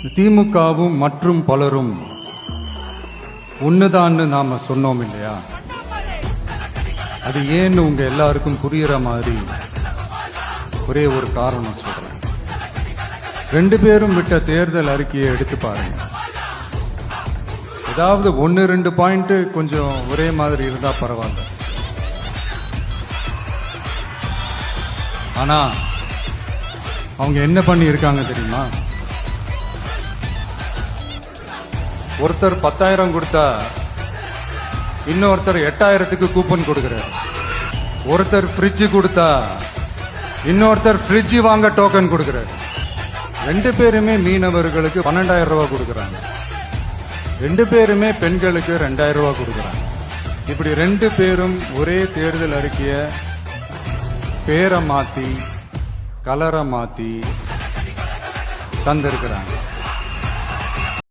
திமுகவும் மற்றும் பலரும் ஒண்ணுதான்னு நாம சொன்னோம் இல்லையா? அது ஏன்னு உங்க எல்லாருக்கும் புரியுற மாதிரி ஒரே ஒரு காரணம் சொல்றேன். ரெண்டு பேரும் விட்ட தேர்தல் அறிக்கையை எடுத்து பாருங்க. ஏதாவது 1-2 பாயிண்ட் கொஞ்சம் ஒரே மாதிரி இருந்தா பரவாயில்ல. ஆனா அவங்க என்ன பண்ணி இருக்காங்க தெரியுமா? ஒருத்தர் 10,000 கொடுத்தா இன்னொருத்தர் 8,000க்கு கூப்பன் கொடுக்கிறார். ஒருத்தர் ஃப்ரிட்ஜ் கொடுத்தா இன்னொருத்தர் ஃப்ரிட்ஜ் வாங்க டோக்கன் கொடுக்கிறார். ரெண்டு பேருமே மீனவர்களுக்கு 12,000 ரூபாய் கொடுக்கறாங்க. ரெண்டு பேருமே பெண்களுக்கு 2,000 ரூபாய் கொடுக்கறாங்க. இப்படி ரெண்டு பேரும் ஒரே தேர்தல் அறிக்கைய பேரை மாத்தி கலரை மாத்தி தந்திருக்கிறாங்க.